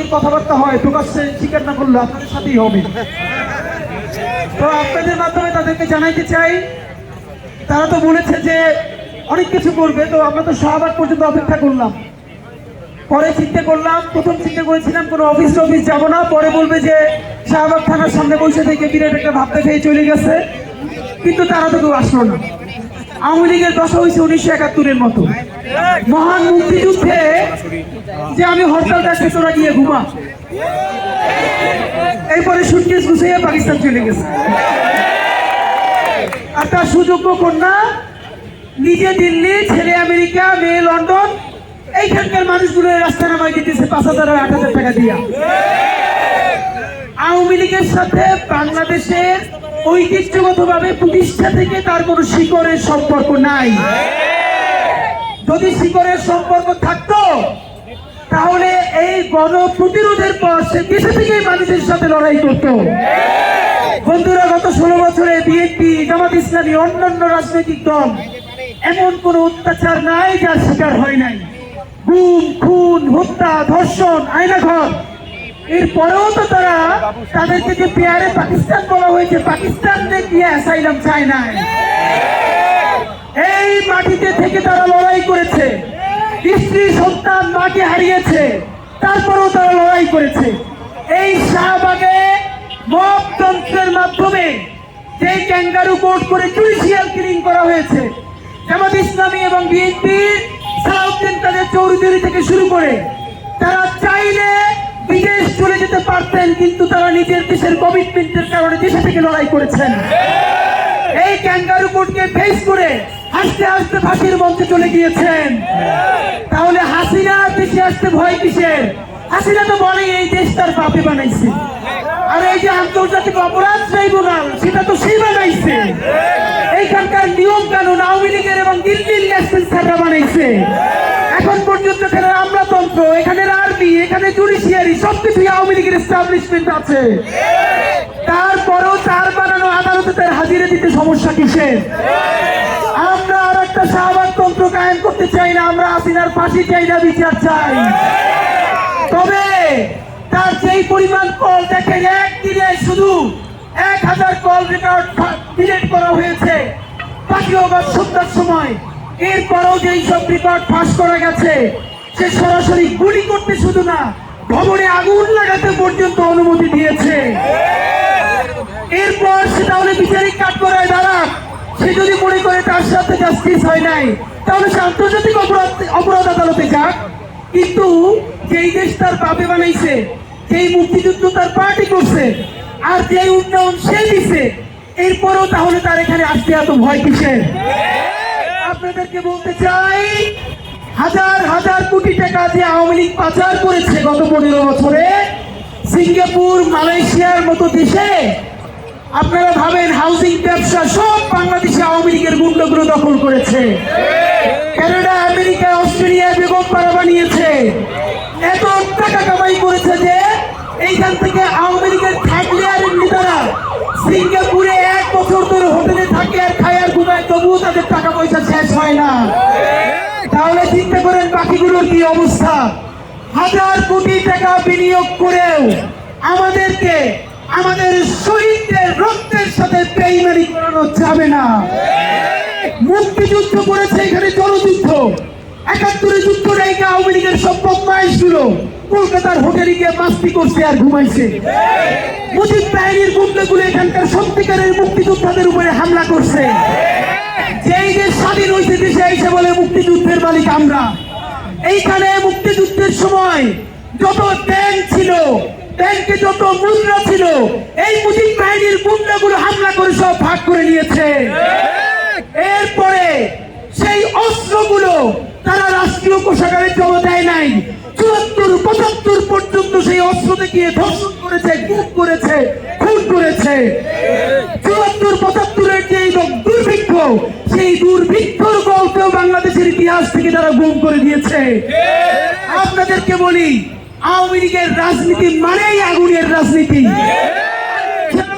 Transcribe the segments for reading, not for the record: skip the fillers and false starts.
লীগের কথাবার্তা হয়, প্রকাশ্যে স্বীকার না করলে আপনাদের সাথেই হবে। তো আপনাদের মাধ্যমে তাদেরকে জানাইতে চাই, তারা তো বলেছে যে অনেক কিছু করবে, তো আমরা তো শাহবাগ পর্যন্ত অপেক্ষা করলাম। পরে চিন্তা করলাম, প্রথম চিন্তা করেছিলাম কোনো অফিস যাব না, পরে বলবে যে শাহবাগ থানার সামনে বসে থেকে বিরাট একটা ভাবতে খেয়ে চলে গেছে, কিন্তু তারা তো কেউ আসলো না। আওয়ামী লীগের দশা হয়েছে 1971-এর মতো। মহান মুক্তিযুদ্ধে যে আমি হরতাল ডাকতে তোরা গিয়ে ঘুমা, এরপরে সুটকেস গুছিয়ে পাকিস্তান চলে গেছে। আর তার সুযোগ্য কন্যা নিজে দিল্লি, ছেলে আমেরিকা, মেয়ে লন্ডন, এইখানকার মানুষগুলো রাস্তা নামাই দিতেছে 5,000 আর 8,000 টাকা দিয়া। আওয়ামী লীগের সাথে বাংলাদেশের ঐতিহ্যগতভাবে প্রতিষ্ঠা থেকে তার কোনো শিকড়ের সম্পর্ক নাই। যদি শিকড়ের সম্পর্ক থাকতো তাহলে এই গণ প্রতিরোধের পর সে দেশে থেকেই মানুষের সাথে লড়াই করত। বন্ধুরা, গত 16 বছরে বিএনপি, জামাত ইসলামী, অন্যান্য রাজনৈতিক দল এমন কোন অত্যাচার নাই যার শিকার হয় নাই। গুম, খুন, হত্যা, ধর্ষণ, আয়নাঘর, এরপরেও তো তারা তাদেরকে যে পেয়ারে পাকিস্তান বলা হয়েছে, পাকিস্তান গিয়ে অ্যাসাইলাম চায় না। এই মাটিতে থেকে তারা লড়াই করেছে, স্ত্রী সন্তান মাকে হারিয়েছে, তারপরেও তারা লড়াই করেছে। এই শাহবাগে মবতন্ত্রের মাধ্যমে যে ক্যাঙ্গারু কোর্ট করে জুডিশিয়াল কিলিং করা হয়েছে, জামাত ইসলামী এবং বিএনপির সালাউদ্দিন কাদের চৌধুরী থেকে শুরু করে তারা চাইলে বিদেশ চলে যেতে পারতেন, কিন্তু তারা নিজের দেশের কমিটমেন্টের কারণে দেশে থেকে লড়াই করেছেন। এই ক্যাঙ্গারু কোর্টকে ফেস করে হাসতে হাসতে ফাঁসির মঞ্চে চলে গিয়েছেন। তাহলে হাসিনা দেশে আসতে ভয় কিসের? হাসিনা তো বলে এই দেশ তার বাপে বানাইছে, আর এই যে আন্তর্জাতিক অপরাধ ট্রাইব্যুনাল সেটা তো সেই বানাইছে। এইখানকার নিয়ম কানুন আওয়ামী লীগের এবং দিল্লির ন্যাশনাল স্যাররা বানাইছে। এখন পর্যন্ত এখানে আমলাতন্ত্র, এখানে আর্মি, এখানে জুডিশিয়ারি সবকিছুই আওয়ামী লীগের এস্টাবলিশমেন্ট আছে। তারপরেও তার বানানো আদালতে তার হাজিরা দিতে সমস্যা কিসের? আমরা আর একটা শাহবাগতন্ত্র কায়েম করতে চাই না, আমরা হাসিনার ফাঁসি চাই না, বিচার চাই। তবে তার যেই পরিমাণ কল দেখেন, একদিনে শুধু 1000 কল রেকর্ড ডিলিট করা হয়েছে 5 অগস্ট সন্ধ্যার সময়। এরপরও যেই সব রেকর্ড ফাঁস করা গেছে, সে সরাসরি গুলি করতে শুধু না, ভবনে আগুন লাগাতে পর্যন্ত অনুমতি দিয়েছে। এরপর সে তাহলে বিচারিক কাঠগড়ায় দাঁড়াক, সে যদি মনে করে তার সাথে জাস্টিস হয় নাই, তাহলে সে আন্তর্জাতিক অপরাধ আদালতে যাক। কিন্তু যেই দেশ তার বাপে বানাইছে, যেই মুক্তিযুদ্ধ তার পার্টি করছে, আর যেই উন্নয়ন সে দিছে, এরপরও তাহলে তার এখানে আসতে এত ভয় কিসের? আপনাদেরকে বলতে চাই, হাজার হাজার কোটি টাকা যে আওয়ামী লীগ পাচার করেছে গত 15 বছরে সিঙ্গাপুর, মালয়েশিয়ার মতো দেশে, আপনারা ভাবেন হাউজিং ব্যবসা সব বাংলাদেশে আওয়ামী লীগের গুন্ডাগুলো দখল করেছে। কানাডা, আমেরিকা, অস্ট্রেলিয়া বেগম পাড়া বানিয়েছে। এত টাকা কামাই করেছে যে এইখান থেকে আওয়ামী লীগের থার্ড লেয়ারের নেতারা সিঙ্গাপুরে 1 বছর ধরে হোটেলে থাকে আর খায় আর ঘুমায়, তবুও তাদের টাকা পয়সা শেষ হয় না। তাহলে চিন্তা করেন বাকিগুলোর কি অবস্থা। হাজার কোটি টাকা বিনিয়োগ করেও আমাদেরকে আমাদের শহীদদের রক্তের সাথে বেইমানি করানো যাবে না। মুক্তিযুদ্ধ করেছে, এখানে জনযুদ্ধ। 71-এ যুদ্ধ ডাইকে আওয়ামী লীগের সব বদমাইশগুলো কলকাতার হোটেলে গিয়ে মাস্তি করছে আর ঘুমাইছে। মুজিব বাহিনীর গুন্ডাগুলো এখানকার সত্যিকারের মুক্তিযোদ্ধাদের উপরে হামলা করছে। যেই দেশ স্বাধীন হয়েছে দেশে এসে বলে মুক্তিযুদ্ধের মালিক আমরা। এইখানে মুক্তিযুদ্ধের সময় যত ব্যাংক ছিল, ব্যাংকে যত মুদ্রা ছিল, এই মুজিব বাহিনীর গুন্ডাগুলো হামলা করে সব ভাগ করে নিয়েছে। এরপরে সেই অস্ত্রগুলো তারা রাষ্ট্রীয় কোষাগারে জমা দেয় নাই। 74-75 পর্যন্ত সেই অস্ত্র দেখিয়ে ধর্ষণ করেছে, গুম করেছে, খুন করেছে। 74-75-এর যে দুর্ভিক্ষ, সেই দুর্ভিক্ষর গল্পেও বাংলাদেশের ইতিহাস থেকে তারা গুম করে দিয়েছে। আপনাদেরকে বলি, আওয়ামী লীগের রাজনীতি মানেই আগুনের রাজনীতি।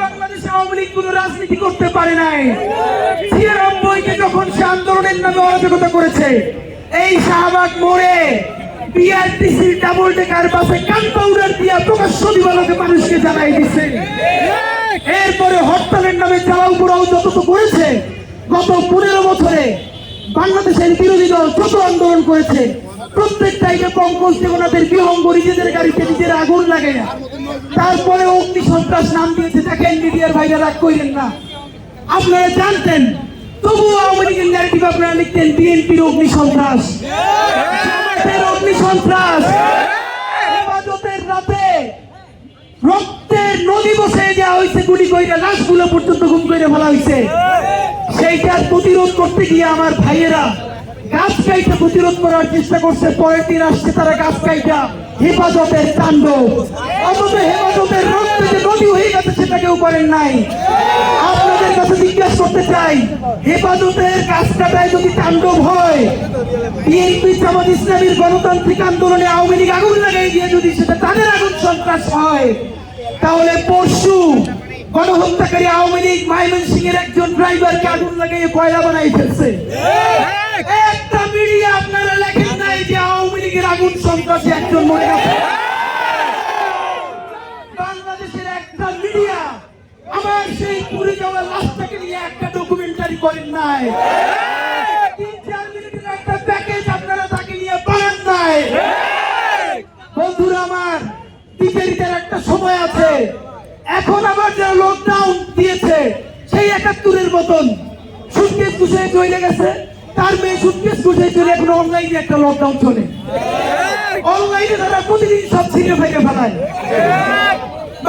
বাংলাদেশে আওয়ামী লীগ কোন রাজনীতি করতে পারে নাই। 96-তে যখন সে আন্দোলনের নামে অরাজকতা করেছে, এই শাহবাগ মোড়ে বিআরটিসির ডাবল ডেকার বাসে গান পাউডার দিয়া প্রকাশ্য দিবালোকে মানুষকে জানাই দিচ্ছে। এরপরে হরতালের নামে চালাও পোড়াও যত তো করেছে, গত 15 বছরে বাংলাদেশের বিরোধী দল যত আন্দোলন করেছে প্রত্যেকটাই পঙ্কজ দেবনাথের বিহঙ্গ নিজেদের গাড়িতে নিজের আগুন লাগে। তারপরে অগ্নি সন্ত্রাস নাম দিয়েছে, দেখেন মিডিয়ার ভাইরা রাগ করেন না, আপনারা জানতেন তবুও আওয়ামী লীগের ন্যারেটিভ আপনারা লিখতেন বিএনপির অগ্নি সন্ত্রাস, জামায়াতের অগ্নি সন্ত্রাস। হেফাজতের রাতে রক্তের নদী বসে দেওয়া হয়েছে, গুলি কইরা লাশগুলো পর্যন্ত গুম করে ফেলা হয়েছে। সেইটার প্রতিরোধ করতে গিয়ে আমার ভাইয়েরা গাছ কাইটা প্রতিরোধ করার চেষ্টা করছে, পরের দিন আসছে তারা গাছ কাইটা হেফাজতের তাণ্ডব। অথচ হেফাজতের রক্তে যে নদী হয়ে গেছে সেটা কেউ করেন নাই। আপনাদের কাছে জিজ্ঞাসা করতে চাই, হেফাজতের গাছ কাটায় যদি তাণ্ডব হয়, বিএনপি জামাত ইসলামীর গণতান্ত্রিক আন্দোলনে আওয়ামী লীগ আগুন লাগাই দিয়ে যদি সেটা তাদের আগুন সন্ত্রাস হয়, তাহলে পরশু গণহত্যাকারী আওয়ামী লীগ ময়মনসিংহের একজন ড্রাইভারকে আগুন লাগিয়ে কয়লা বানাই ফেলছে। একটা মিডিয়া আপনারা লেখেন নাই যে আওয়ামী লীগের আগুন সন্ত্রাসী একজন মরে গেছে। বাংলাদেশের একটা মিডিয়া আমার সেই পুড়ে যাওয়া লাশটাকে নিয়ে একটা ডকুমেন্টারি করেন নাই। 3-4 মিনিটের একটা প্যাকেজ আপনারা তাকে নিয়ে বানান নাই। বন্ধুরা আমার, বিচারিতার একটা সময় আছে। এখন আবার যারা লকডাউন দিয়েছে সেই 71-এর মতন সুটকেস গুছিয়ে চলে গেছে, তার মেয়ে সুটকেস গুছিয়ে চলে এখন অনলাইনে একটা লকডাউন চলে। অনলাইনে তারা প্রতিদিন সব ছিঁড়ে ফেলে ফেলায়।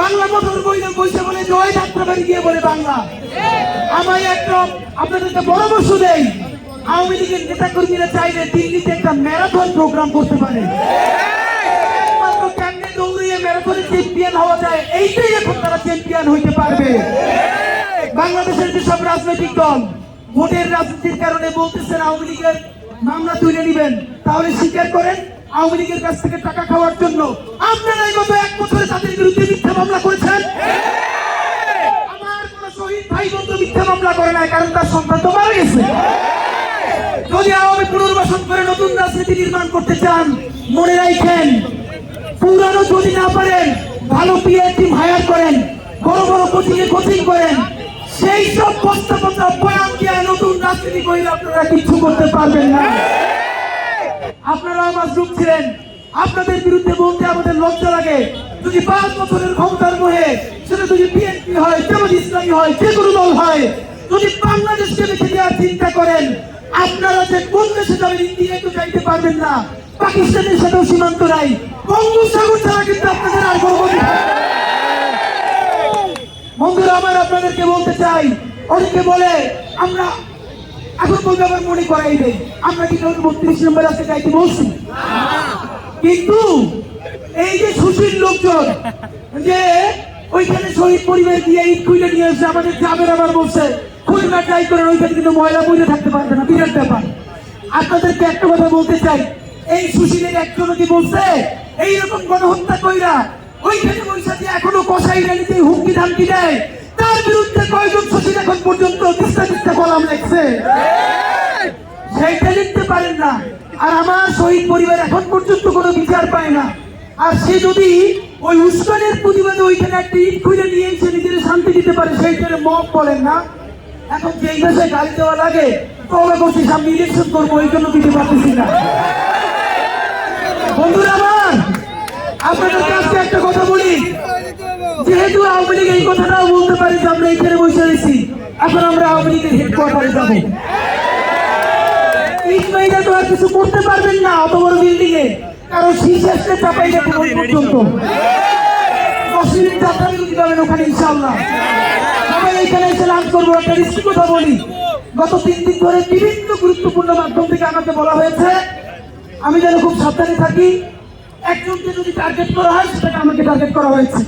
বাংলা মোটর বইসে বলে জয় যাত্রাবাড়ি গিয়ে বলে বাংলা। আমায় একটা আপনাদেরকে পরামর্শ দেই, আওয়ামী লীগের নেতা কর্মীরা চাইলে দিল্লিতে একটা ম্যারাথন প্রোগ্রাম করতে পারে। দৌড়িয়ে ম্যারাথনে চ্যাম্পিয়ন হওয়া যায়, এইটাই এখন তারা চ্যাম্পিয়ন হইতে পারবে। বাংলাদেশের যেসব রাজনৈতিক দল ভোটের রাজনীতির কারণে বলতেছেন আওয়ামী লীগের মামলা তুলে নিবেন, তাহলে স্বীকার করেন আওয়ামী লীগের কাছ থেকে টাকা খাওয়ার জন্য আপনারা গত 1 বছরে তাদের বিরুদ্ধে মিথ্যা মামলা করেছেন। আমার কোন শহীদ ভাই বন্ধু মিথ্যা মামলা করে নাই, কারণ তার সন্তান তো মারা গেছে। যদি আওয়ামী পুনর্বাসন করে নতুন রাজনীতি নির্মাণ করতে চান, মনে রাখেন পুরানো যদি না পারেন ভালো পিআর টিম হায়ার করেন, বড় বড় কোচিং করেন, সেই সব বস্তা বয়ান দিয়ে নতুন রাজনীতি করে আপনারা কিছু করতে পারবেন না। আপনারা আমার যুগ ছিলেন, আপনাদের বিরুদ্ধে বলতে আমাদের লজ্জা লাগে। যদি 5 বছরের ক্ষমতার মোহে, সেটা যদি বিএনপি হয়, জামাত ইসলামী হয়, যে কোনো দল হয়, যদি বাংলাদেশকে রেখে দেওয়ার চিন্তা করেন, আপনারা যে কোন দেশে যাবেন ইন্ডিয়ায় তো যাইতে পারবেন না, পাকিস্তানের সাথেও সীমান্ত নাই, বঙ্গোপসাগর ছাড়া কিন্তু আপনাদের আর কোনো গতি নেই। বন্ধুরা আমার, আপনাদেরকে বলতে চাই, অনেকে বলে আমরা এখন বলতে আবার মনে করাই দেয় আমরা কি 32 নম্বর আছে যাইতে বলছি, কিন্তু এই যে সুশীল লোকজন যে ওইখানে শহীদ পরিবার দিয়ে ঈদ খুলে নিয়ে এসে আমাদের যাবেন আবার বলছে খুলনা ট্রাই করেন, ওইখানে কিন্তু ময়লা বইলে থাকতে পারবে না, বিরাট ব্যাপার। আপনাদেরকে একটা কথা বলতে চাই, এই সুশীলের একজন কি বলছে এইরকম গণহত্যা কইরা ওইখানে বৈশাখী এখনো কষাই রানীতে হুমকি ধামকি দেয়, তার বিরুদ্ধে কয়জন সুশীল এখন পর্যন্ত তিস্তা কলাম লেখছে, সেইটা লিখতে পারেন না। আর আমার শহীদ পরিবার এখন পর্যন্ত কোনো বিচার পায় না। আর সে যদি ওই উস্কানের প্রতিবাদে ওইখানে একটা ঈদ খুলে নিয়ে এসে নিজের শান্তি দিতে পারে, সেইটারে মব বলেন না। এখন যেই দেশে গাড়ি দেওয়া লাগে তবে বলছি সামনে ইলেকশন করবো, ওই জন্য দিতে পারতেছি না। বন্ধুরা আমার, আপনাদের কাছে একটা কথা বলি, যেহেতু আওয়ামী লীগ এই কথাটাও বলতে পারি যে আমরা এখানে বসে রয়েছি, এখন আমরা আওয়ামী লীগের হেডকোয়ার্টারে যাবো। ঈদ মেয়েরা তো আর কিছু করতে পারবেন না অত বড় বিল্ডিং এ, কারণ শীর্ষে চাপাই যাবে পর্যন্ত যাত্রা বিরতি যাবেন ওখানে ইনশাআল্লাহ। সবাই এইখানে এসে লাঞ্চ করবো। একটা রিস্কি কথা বলি, গত 3 দিন ধরে বিভিন্ন গুরুত্বপূর্ণ মাধ্যম থেকে আমাকে বলা হয়েছে আমি যেন খুব সাবধানে থাকি, একজনকে যদি টার্গেট করা হয় সেটাকে আমাকে টার্গেট করা হয়েছে।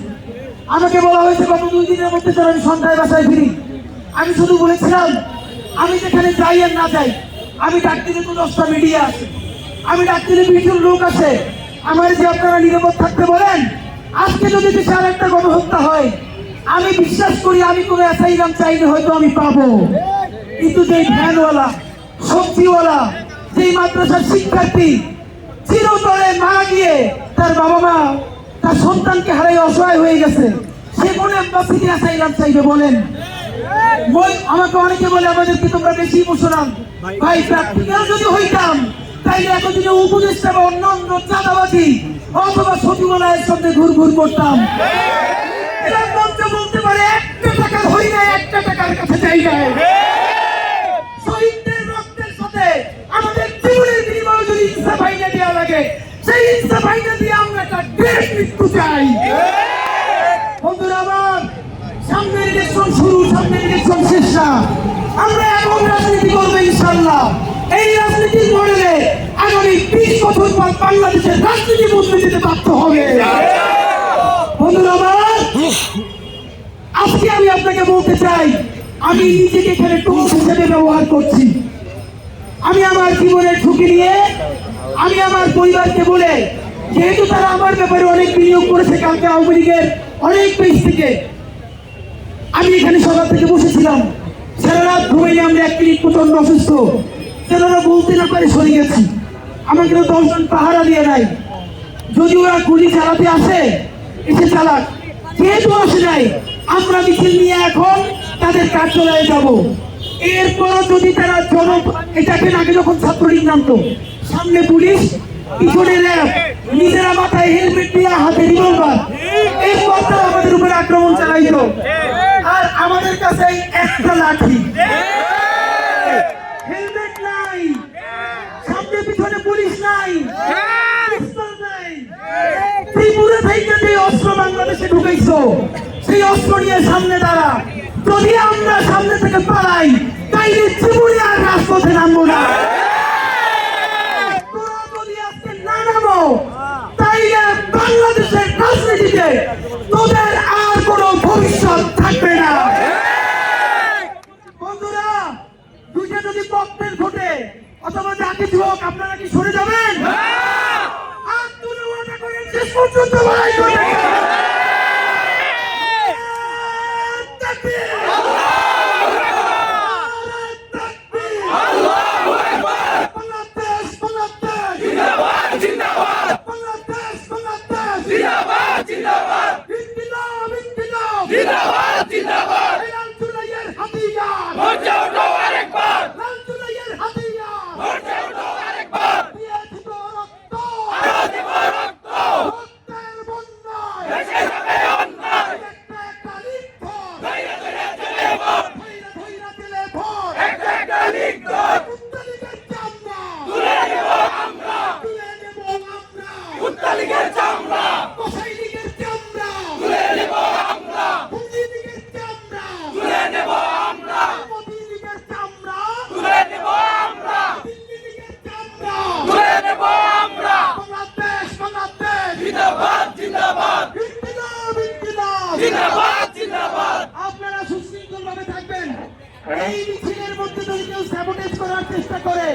আমাকে বলা হয়েছে গত 2 দিনের মধ্যে যেন আমি সন্ধ্যায় বাসায় ফিরি। আমি শুধু বলেছিলাম আমি যেখানে যাই আর না যাই, আমি ডাক দিলে তো 10টা মিডিয়া আছে, আমি ডাক দিলে 20 জন লোক আছে, আমার যে আপনারা নিরাপদ থাকতে বলেন। আজকে যদি দেশে আর একটা গণহত্যা হয়, আমি বিশ্বাস করি আমি কোনো অ্যাসাইলাম চাইলে হয়তো আমি পাবো, কিন্তু যেই ভ্যানওয়ালা, সবজিওয়ালা, যেই মাদ্রাসার শিক্ষার্থী, চিরতরে মারা গিয়ে তার বাবা মা তার সন্তানকে হারিয়ে অসহায় হয়ে গেছে, সে মনে বাঁচিয়ে আসাইলাম চাইবে বলেন? আমাকে অনেকে বলে আমাদেরকে তোমরা বেশি ইমোশনাল। ভাই প্র্যাকটিক্যাল যদি হইতাম তাইলে এতদিনে উপদেষ্টা বা অন্যান্য চাঁদাবাজি অথবা সচিবালয়ের সামনে ঘুরঘুর করতাম। এরা মঞ্চে বলতে পারে একটা টাকার হই নাই, একটা টাকার কাছে চাই নাই। শহীদদের রক্তের সাথে আমাদের জীবনের বিনিময়ে যদি ইনসাফ আইনে দেওয়া লাগে, সেই ইনসাফ আইনে দিয়ে আমরা একটা ডেট মৃত্যু চাই। বন্ধুরা আমার, সামনে ইলেকশন শুরু, সামনে ইলেকশন শেষ না। আমরা এমন রাজনীতি করবো ইনশাল্লাহ, এই রাজনীতির মডেলে আগামী 20 বছর পর বাংলাদেশের রাজনীতি বদলে যেতে বাধ্য হবে। বন্ধুরা আমার, আজকে আমি আপনাকে বলতে চাই, আমি নিজেকে এখানে টুল হিসেবে ব্যবহার করছি। আমি আমার জীবনের ঝুঁকি নিয়ে, আমি আমার পরিবারকে বলে, যেহেতু তারা আমার ব্যাপারে অনেক বিনিয়োগ করেছে, কালকে আওয়ামী লীগের অনেক পেজ থেকে আমি এখানে সকাল থেকে বসেছিলাম, সারা রাত ঘুমাইনি আমরা, এক মিনিট প্রচন্ড অসুস্থ, তেনারা বলতে না পারে সরে গেছি। আমাকে 10 জন পাহারা দিয়ে নাই, যদি ওরা গুলি চালাতে আসে এসে চালাক, যেহেতু আসে নাই আমরা মিছিল নিয়ে এখন তাদের কার্যালয়ে যাব। এরপরও যদি তারা এটাকে আগে যখন ছাত্রলীগ নামতো, সামনে পুলিশ, পিছনে র্যাব, নিজেরা মাথায় হেলমেট দিয়ে হাতে রিভলভার, এরপর তারা আমাদের উপরে আক্রমণ চালাইতো। আর আমাদের কাছে একটা লাঠি, হেলমেট নাই, সামনে পিছনে পুলিশ নাই, পিস্তল নাই। ত্রিপুরা থেকে যে অস্ত্র বাংলাদেশে ঢুকাইছো, সেই অস্ত্র নিয়ে সামনে দাঁড়া। যদি আমরা সামনে থেকে পালাই, তাইলে জীবনে আর রাজপথে নামবো না। তোরা যদি আজকে না নামো, তাইলে বাংলাদেশের রাজনীতিতে তোদের আর কোনো ভবিষ্যৎ থাকবে না। বন্ধুরা, দুইটা যদি ককটেল ফোটে অথবা যা কিছু হোক, আপনারা কি সরে যাবেন? আর তুলে ওটা করেন, শেষ পর্যন্ত লড়াই করবেন। আপনারা সুশৃঙ্খল ভাবে থাকবেন। এই মিছিলের মধ্যে যদি কেউ স্যাবোটেজ করার চেষ্টা করে,